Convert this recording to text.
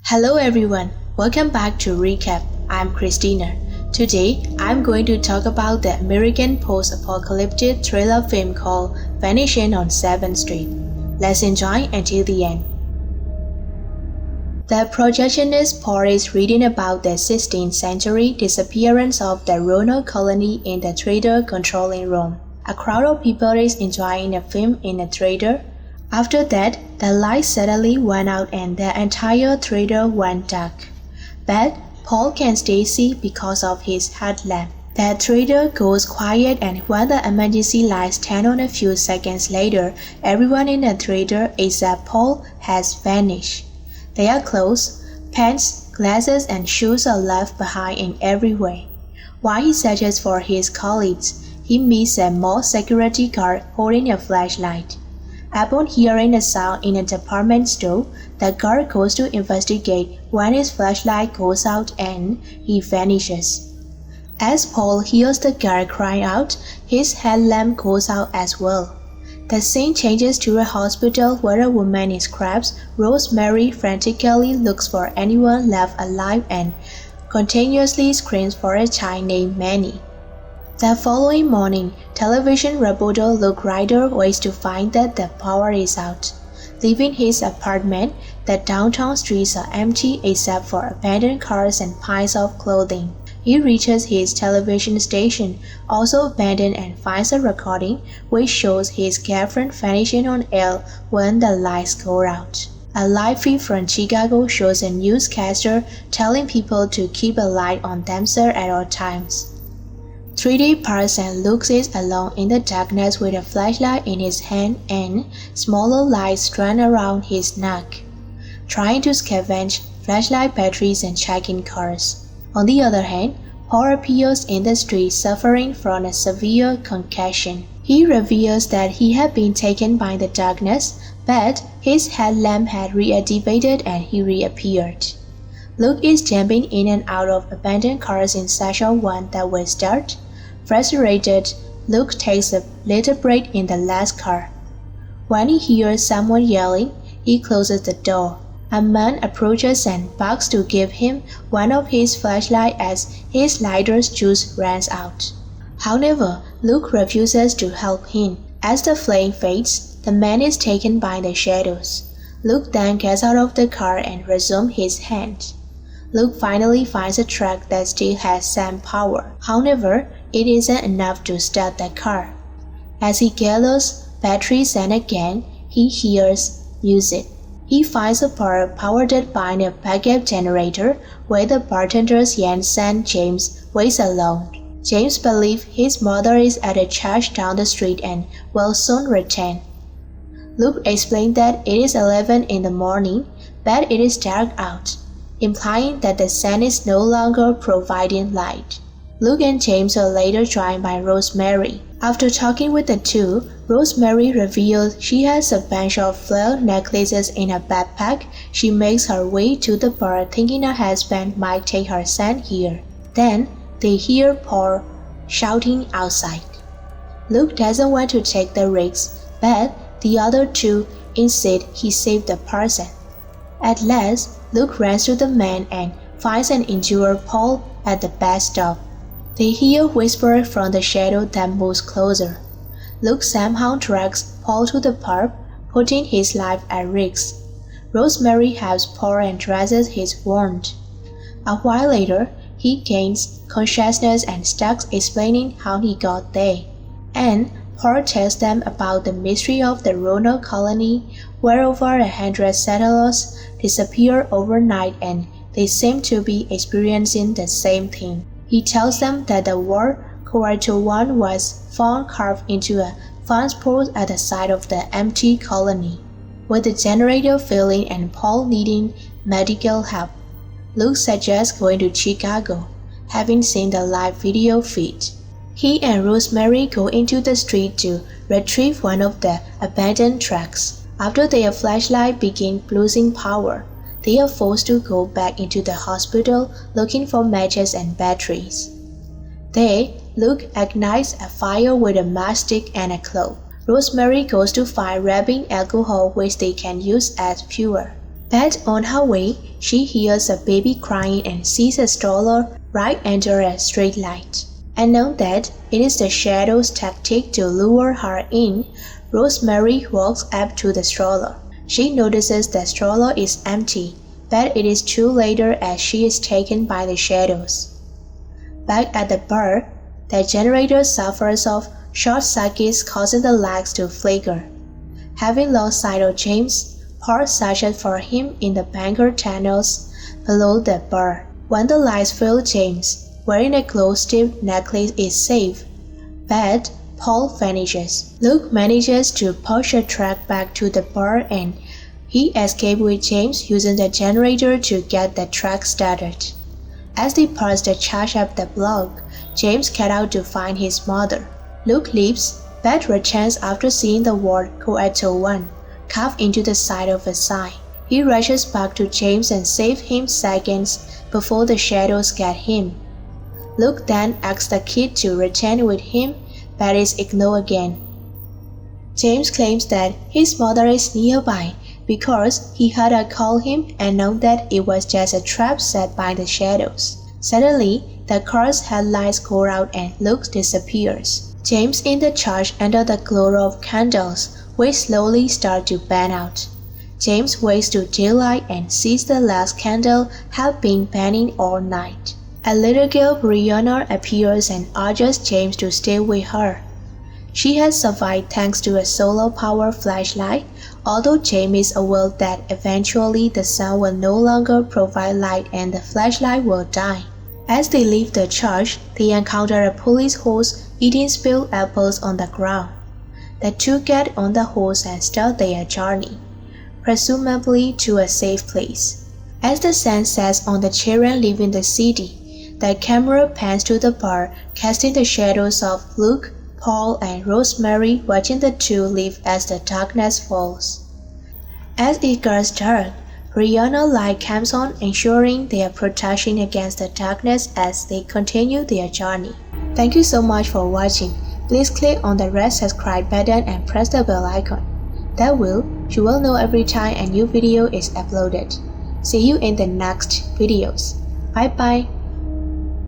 Hello everyone, welcome back to Recap. I'm Christina. Today, I'm going to talk about the American post-apocalyptic thriller film called Vanishing on 7th Street. Let's enjoy until the end. The projection Paul is reading about the 16th century disappearance of the Roanoke colony in the theater controlling room. A crowd of people is enjoying the film in the theater. After that, the lights suddenly went out and the entire theater went dark. But Paul can still see because of his headlamp. The theater goes quiet, and when the emergency lights turn on a few seconds later, everyone in the theater except Paul has vanished. Their clothes, pants, glasses, and shoes are left behind in every way. While he searches for his colleagues, he meets a mall security guard holding a flashlight. Upon hearing a sound in a department store, the guard goes to investigate when his flashlight goes out and he vanishes. As Paul hears the guard crying out, his headlamp goes out as well. The scene changes to a hospital where a woman is grabbed. Rosemary frantically looks for anyone left alive and continuously screams for a child named Manny. The following morning, television reporter Luke Ryder wakes to find that the power is out. Leaving his apartment, the downtown streets are empty except for abandoned cars and piles of clothing. He reaches his television station, also abandoned, and finds a recording which shows his girlfriend vanishing on air when the lights go out. A live feed from Chicago shows a newscaster telling people to keep a light on themselves at all times. 3D parks and Luke is alone in the darkness with a flashlight in his hand and smaller lights strung around his neck, trying to scavenge flashlight batteries and checking cars. On the other hand, Paul appears in the street suffering from a severe concussion. He reveals that he had been taken by the darkness, but his headlamp had reactivated and he reappeared. Luke is jumping in and out of abandoned cars in search of one that will start. Frustrated, Luke takes a little break in the last car. When he hears someone yelling, he closes the door. A man approaches and begs to give him one of his flashlights as his lighter's juice runs out. However, Luke refuses to help him. As the flame fades, the man is taken by the shadows. Luke then gets out of the car and resumes his hunt. Luke finally finds a truck that still has some power. However, it isn't enough to start the car. As he gathers batteries and again, he hears music. He finds a bar powered by a backup generator where the bartender's young son James waits alone. James believes his mother is at a church down the street and will soon return. Luke explains that it is 11 in the morning, but it is dark out, implying that the sun is no longer providing light. Luke and James are later joined by Rosemary. After talking with the two, Rosemary reveals she has a bunch of flare necklaces in her backpack. She makes her way to the bar thinking her husband might take her son here. Then, they hear Paul shouting outside. Luke doesn't want to take the risk, but the other two insist he saved the person. At last, Luke runs to the man and finds an injured Paul at the bus stop. They hear whispers from the shadow that moves closer. Luke somehow drags Paul to the pub, putting his life at risk. Rosemary helps Paul and dresses his wound. A while later, he gains consciousness and starts explaining how he got there. And Paul tells them about the mystery of the Roanoke colony, where over 100 settlers disappear overnight and they seem to be experiencing the same thing. He tells them that the word Coarto One was found carved into a fence post at the side of the empty colony. With the generator failing and Paul needing medical help, Luke suggests going to Chicago, having seen the live video feed. He and Rosemary go into the street to retrieve one of the abandoned trucks. After their flashlight begins losing power, they are forced to go back into the hospital looking for matches and batteries. There, Luke ignites a fire with a matchstick and a cloth. Rosemary goes to find rubbing alcohol which they can use as fuel. But on her way, she hears a baby crying and sees a stroller right under a street light. And knowing that it is the shadow's tactic to lure her in, Rosemary walks up to the stroller. She notices the stroller is empty, but it is too late as she is taken by the shadows. Back at the bar, the generator suffers of short circuits causing the lights to flicker. Having lost sight of James, Paul searches for him in the bunker tunnels below the bar. When the lights fail James, wearing a glow-stick necklace is safe, but Paul vanishes. Luke manages to push a truck back to the bar and he escapes with James using the generator to get the truck started. As they pass the charge up the block, James gets out to find his mother. Luke leaves, but returns after seeing the word Coeto 1 carved into the side of a sign. He rushes back to James and saves him seconds before the shadows get him. Luke then asks the kid to return with him, but is ignored again. James claims that his mother is nearby because he heard her call him and known that it was just a trap set by the shadows. Suddenly, the car's headlights go out and Luke disappears. James in the church under the glow of candles, which slowly start to burn out. James waits till daylight and sees the last candle have been burning all night. A little girl, Brianna, appears and urges James to stay with her. She has survived thanks to a solar-powered flashlight, although James is aware that eventually the sun will no longer provide light and the flashlight will die. As they leave the church, they encounter a police horse eating spilled apples on the ground. The two get on the horse and start their journey, presumably to a safe place. As the sun sets on the children leaving the city, the camera pans to the bar, casting the shadows of Luke, Paul, and Rosemary watching the two leave as the darkness falls. As it gets dark, Brianna's light comes on, ensuring they are protecting against the darkness as they continue their journey. Thank you so much for watching. Please click on the red subscribe button and press the bell icon. That way, you will know every time a new video is uploaded. See you in the next videos. Bye bye.